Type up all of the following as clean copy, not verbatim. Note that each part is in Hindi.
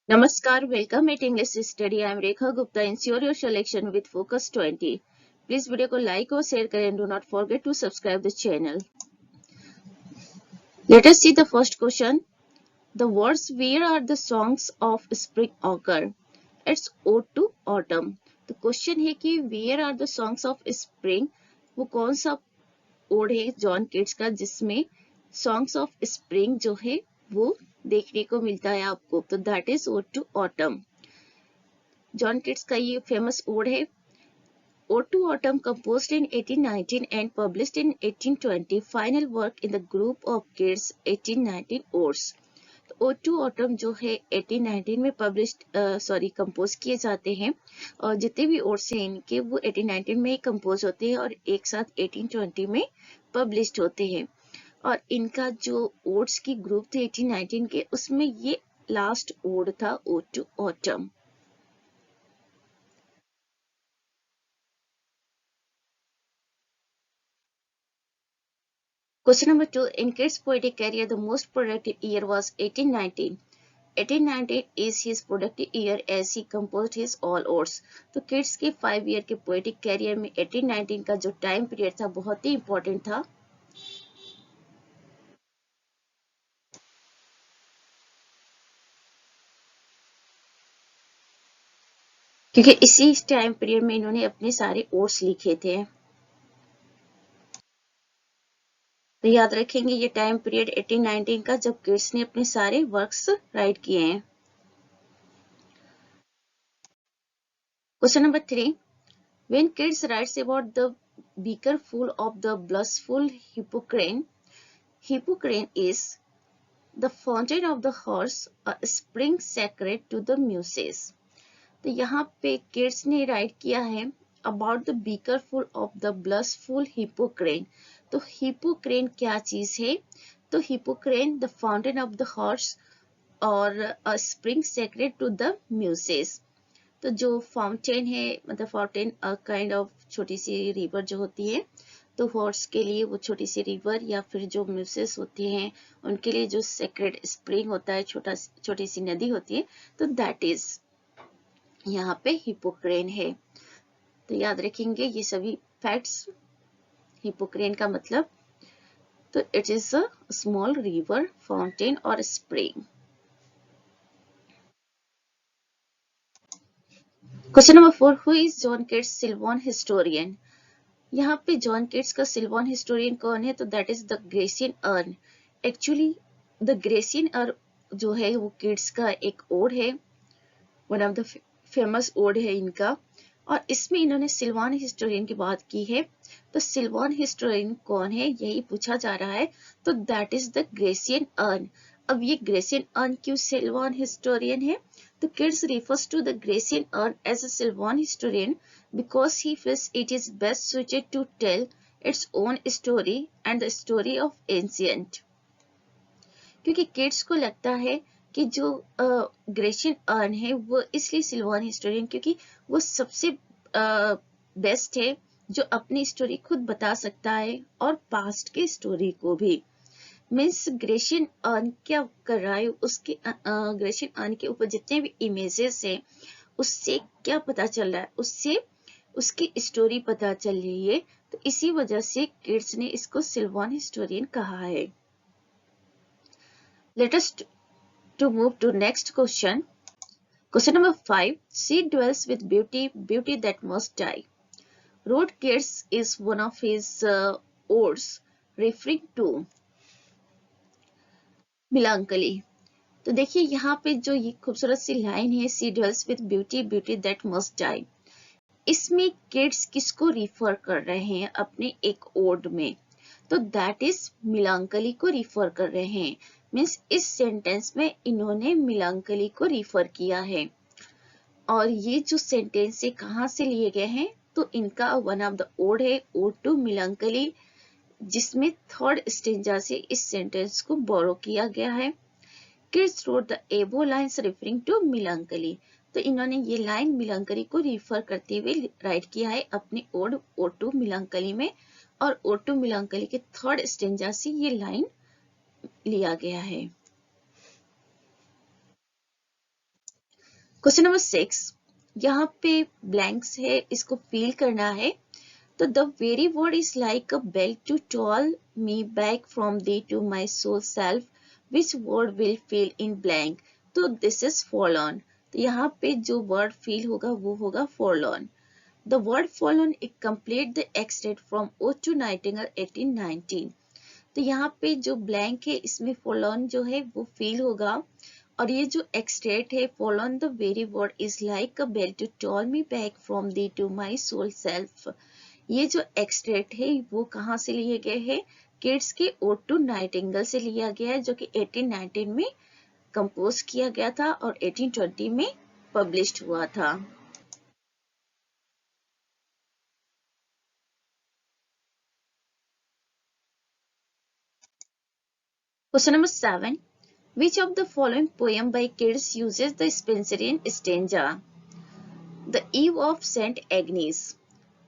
Namaskar, welcome at English Study. I am Rekha Gupta. Ensure your selection with Focus 20. Please video को like और share करें and do not forget to subscribe the channel. Let us see the first question. The words "Where are the songs of spring occur?" It's ode to autumn. तो क्वेश्चन है कि Where are the songs of spring? वो कौन सा ओड है जॉन किट्स का जिसमें सॉन्ग्स ऑफ स्प्रिंग जो है वो देखने को मिलता है आपको, तो that is ode to autumn. John Keats का ये फेमस ओड है. Ode to Autumn, composed in 1819 and published in 1820, final work in the group of Keats 1819 odes. Ode to Autumn जो है 1819 में कंपोज किए जाते हैं और जितने भी ओड्स हैं इनके वो 1819 में ही कंपोज होते हैं और एक साथ 1820 में पब्लिश्ड होते हैं. और इनका जो ओड्स की ग्रुप थे 1819 के, उसमें ये लास्ट ओड था, ode to autumn. Question number 2. In Keats' poetic career, the most productive year was 1819. 1819 is his productive year as he composed his all odes. तो किड्स के 5 ईयर के पोएटिक कैरियर में 1819 का जो टाइम पीरियड था बहुत ही इंपॉर्टेंट था, क्योंकि इसी टाइम पीरियड में इन्होंने अपने सारे ओड्स लिखे थे. तो याद रखेंगे ये टाइम पीरियड 1819 का जब किड्स ने अपने सारे वर्क्स राइट किए हैं. Question number 3. When Keats writes about the beaker full of the blushful Hippocrene, Hippocrene is the fountain of the horse, a spring sacred to the muses. तो यहाँ पे किड्स ने राइट किया है about the beaker full of the blushful Hippocrene. तो हिपोक्रेन क्या चीज है? तो Hippocrene the fountain of the horse और a spring sacred to the Muses. तो जो फाउंटेन है, मतलब फाउंटेन काइंड ऑफ छोटी सी रिवर जो होती है, तो हॉर्स के लिए वो छोटी सी रिवर, या फिर जो म्यूसेस होती हैं उनके लिए जो सेक्रेट स्प्रिंग होता है, छोटी सी नदी होती है, तो दैट इज यहाँ पे हिपोक्रेन है. तो याद रखेंगे ये सभी फैक्ट्स. हिपोक्रेन का मतलब, तो it is a small river, fountain और spring. Question number 4. Who is John Keats sylvan historian? यहाँ पे जॉन किट्स का सिल्वान हिस्टोरियन कौन है? तो that is the Grecian urn. Actually the Grecian urn जो है वो किट्स का एक ओड है, one of the famous ode है इनका, और इसमें इन्होंने सिल्वान हिस्टोरियन की बात की है. तो सिल्वान हिस्टोरियन कौन है यही पूछा जा रहा है, तो that is the Grecian earn. अब ये ग्रेसियन अर्न क्यों सिल्वान हिस्टोरियन है? तो kids refers to the Grecian urn as a Sylvan historian because he feels it is best suited to tell its own story and the story of ancient. क्योंकि किड्स को लगता है कि जो ग्रेशियन अर्न है वो इसलिए सिल्वान हिस्टोरियन क्योंकि वो सबसे बेस्ट है जो अपनी स्टोरी खुद बता सकता है और पास्ट की स्टोरी को भी. मीन्स ग्रेशियन अर्न क्या कर रहा है, उसके ग्रेशियन अर्न के ऊपर जितने भी इमेजेस हैं उससे क्या पता चल रहा है, उससे उसकी स्टोरी पता चल रही है. तो इसी वजह से किड्स ने इसको सिल्वान हिस्टोरियन कहा है. Let us to move to next question. Question number 5. She dwells with beauty, beauty that must die. Wrote Keats is one of his odes referring to melancholy. तो देखिए यहाँ पे जो ये खूबसूरत सी लाइन है, सी dwells with beauty, beauty that must die. इसमें किड्स किसको रिफर कर रहे हैं अपने एक ओड में? तो दैट इज मिलांकली को रिफर कर रहे हैं. मीन्स इस सेंटेंस में इन्होंने मिलांकली को रिफर किया है. और ये जो सेंटेंस है कहाँ से लिए गए हैं? तो इनका वन ऑफ द ओड है, ओड टू मिलांकली, जिसमें थर्ड स्टेंजा से इस सेंटेंस को बोरो किया गया है. Keats wrote the above lines referring to melancholy. तो इन्होंने ये लाइन मिलांकली को रिफर करते हुए राइट किया है अपने ओड ओड टू मिलांकली में, और ओड टू मिलांकली के थर्ड स्टेंजा से ये लाइन लिया गया है. क्वेश्चन नंबर 6, यहाँ पे ब्लैंक्स है, इसको फिल करना है। तो the very word is like a bell to toll me back from thee to my soul self, which word will fill in blank? तो this is forlorn। तो यहाँ पे जो word fill होगा वो होगा forlorn। The word forlorn it complete the extract from Ode to Nightingale 1819। तो यहाँ पे जो blank है इसमें forlorn जो है वो fill होगा, और ये जो extract है forlorn the very word is like a bell to toll me back from thee to my soul self। ये जो एक्सट्रैक्ट है वो कहाँ से लिए गए हैं? किड्स के ओड टू नाइटिंगेल से लिया गया है, जो कि 1819 में कंपोज किया गया था और 1820 में पब्लिश्ड हुआ था। Question number 7, which of the following poem by Keats uses the Spenserian stanza? The Eve of Saint Agnes।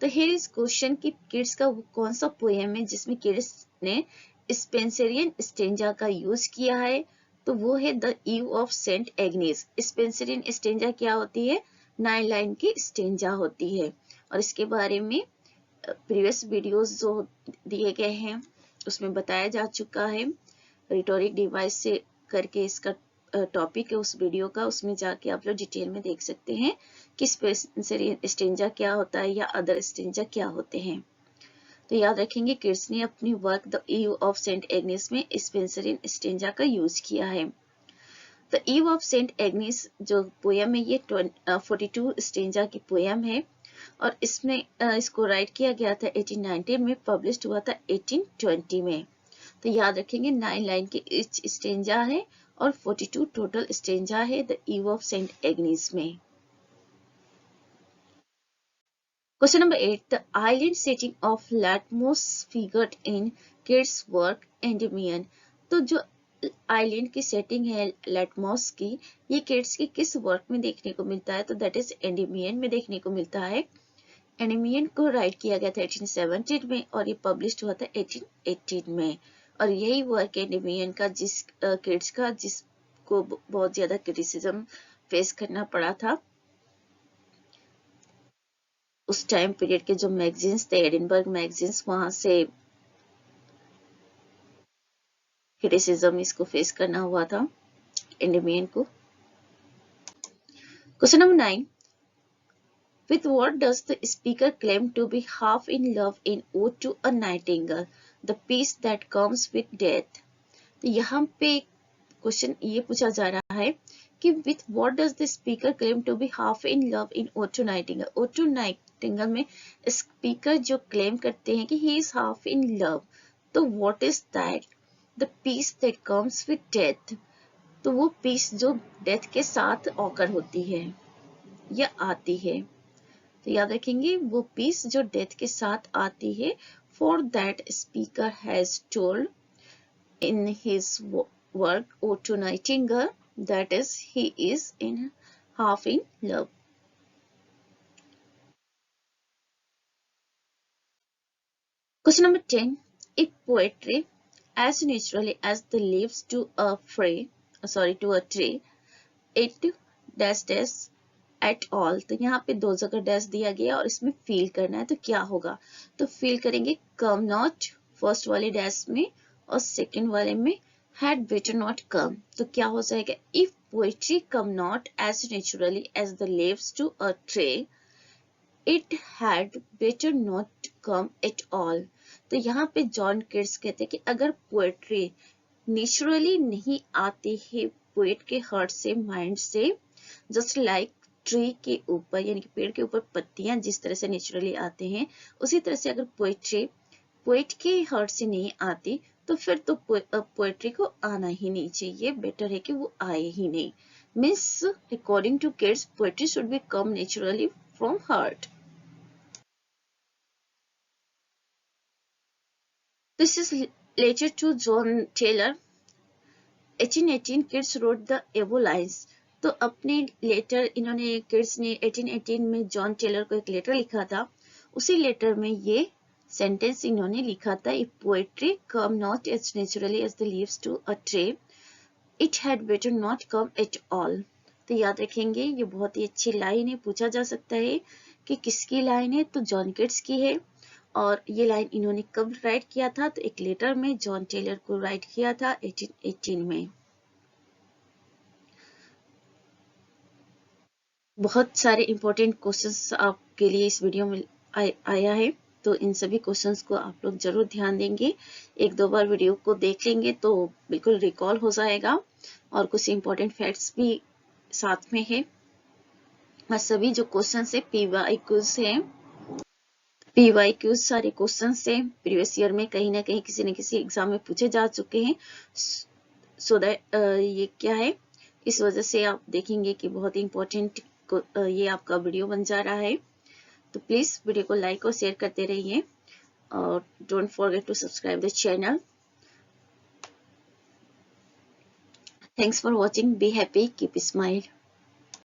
तो here is क्वेश्चन कि किड्स का वो कौन सा पोएम है जिसमें किड्स ने स्पेंसरियन स्टेंजा का यूज किया है? तो वो है the eve of saint Agnes. Spenserian stanza क्या होती है? 9 लाइन की स्टेंजा होती है, और इसके बारे में प्रीवियस वीडियोस जो दिए गए हैं उसमें बताया जा चुका है। रिटोरिक डिवाइस से करके इसका टॉपिक है उस वीडियो का, उसमें जाके आप लोग डिटेल में देख सकते हैं कि स्पेंसरियन स्टेंजा क्या होता है या अदर स्टेंजा क्या होते हैं। तो याद रखेंगे किड्स ने अपनी work the eve of saint Agnes में स्पेंसरियन स्टेंजा का यूज किया है। The eve of saint Agnes जो पोयम है ये 42 स्टेंजा की पोयम है, और इसमें इसको राइट किया गया था 1819 में, पब्लिश्ड हुआ था 1820 में। तो याद रखेंगे 9 लाइन की ईच स्टेंजा है और 42 टोटल स्टेंजा है the eve of saint Agnes में। Question number 8, the island setting of Latmos figured in Keats work Endymion. तो जो आइलैंड की सेटिंग है लैटमोस की, ये किड्स की किस वर्क में देखने को मिलता है? तो दैट इज एंडेमियन में देखने को मिलता है। एंडेमियन को राइट किया गया था 1817 में और ये पब्लिश्ड हुआ था 1818 में, और यही वर्क एंडेमियन का जिस किड्स का जिसको बहुत ज्यादा क्रिटिसिज्म फेस करना पड़ा था। उस टाइम पीरियड के जो मैगजीन्स थे, एडिनबर्ग मैगजीन्स, वहां से क्रिटिसिज्म इसको फेस करना हुआ था एंडेमियन को। Question number 9, with what does the speaker claim to be half in love in Ode to a Nightingale, the peace that comes with death? तो यहाँ पे क्वेश्चन ये पूछा जा रहा है कि with what does the speaker claim to be half in love in Ode to Nightingale? Ode to Nightingale में स्पीकर जो क्लेम करते हैं कि he is half in love, तो what is that? The peace that comes with death। तो वो पीस जो डेथ के साथ ऑकर होती है या आती है। तो याद रखेंगे वो पीस जो डेथ के साथ आती है। For that speaker has told in his work ode to nightingale that is he is in half in love। Question number 10, if poetry as naturally as the leaves to a tree, it dash dash at all। तो यहाँ पे दो जगह डैश दिया गया और इसमें फील करना है, तो क्या होगा? तो फील करेंगे कम नॉट फर्स्ट वाले डैश में और सेकंड वाले में had better not come। तो क्या हो जाएगा? if poetry come not as naturally as the leaves to a tree, it had better not come at all। तो यहाँ पे जॉन किट्स कहते हैं कि अगर पोएट्री नेचुरली नहीं आती है पोएट के हार्ट से, माइंड से, जस्ट लाइक ट्री के ऊपर यानी कि पेड़ के ऊपर पत्तियां जिस तरह से नेचुरली आते हैं, उसी तरह से अगर पोएट्री पोएट के हार्ट से नहीं आती तो फिर तो पोएट्री को आना ही नहीं चाहिए, बेटर है कि वो आए ही नहीं। Means according to Keats poetry should be come naturally from heart. This is letter to John Taylor। 1818 Keats wrote the above lines. तो अपने लेटर इन्होंने किड्स ने 1818 में जॉन टेलर को एक लेटर लिखा था, उसी लेटर में ये सेंटेंस इन्होंने लिखा था, if poetry come not as naturally as the leaves to a tree, it had better not come at all। तो याद रखेंगे ये बहुत ही अच्छी लाइन है। पूछा जा सकता है कि किसकी लाइन है, तो जॉन किट्स की है। और ये लाइन इन्होंने कब राइट किया था, तो एक लेटर में जॉन टेलर को राइट किया था 1818 में। बहुत सारे इंपॉर्टेंट क्वेश्चंस आपके लिए इस वीडियो में आया है, तो इन सभी क्वेश्चंस को आप लोग जरूर ध्यान देंगे। एक दो बार वीडियो को देख लेंगे तो बिल्कुल रिकॉल हो जाएगा, और कुछ इंपॉर्टेंट फैक्ट्स भी साथ में है। और सभी जो क्वेश्चंस है PYQs हैं। PYQs सारे क्वेश्चंस हैं, प्रीवियस ईयर में कहीं ना कहीं किसी न किसी एग्जाम में पूछे जा चुके हैं। सो दैट ये क्या है, इस वजह से आप देखेंगे कि बहुत इंपॉर्टेंट ये आपका वीडियो बन जा रहा है। तो प्लीज वीडियो को लाइक और शेयर करते रहिए, और don't forget to subscribe the channel. Thanks for watching, be happy, keep smile.